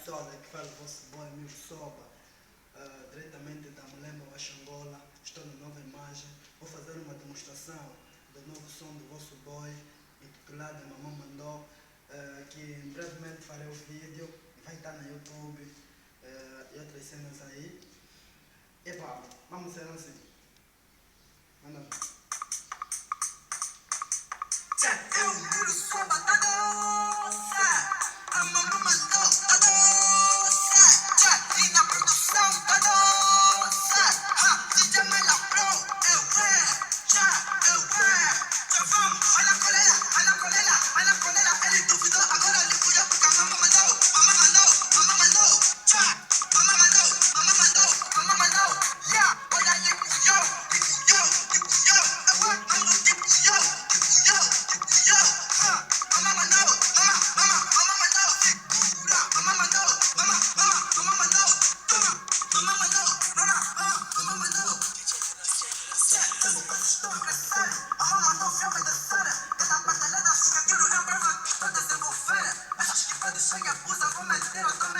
Pistola, que fala o vosso boy Mil Soba, diretamente da Mulemba Angola. Estou na nova imagem. Vou fazer uma demonstração do novo som do vosso boy, intitulado Mamãe Mandou, que brevemente farei o vídeo, vai estar no YouTube e outras cenas aí. E pá, vamos ser assim. Manda ver. Eu miro sua batata doce. A mamãe mandou tá doce. E na produção tá doce. DJ Mela Pro, eu vamos. Olha a colela. Ele duvidou, agora ele fui porque a mamãe mandou. Mamãe mandou. Yeah, olha ele fui eu. Eu ando tipo eu. Mamãe mandou. Segura. Mamãe mandou. Temos coisas estão a crescer. A mamãe mandou se obedecer. Cada batalhada fica aquilo é brava. Estou a desenvolver. Achas que vai deixar e abusa? Vou meter a câmera.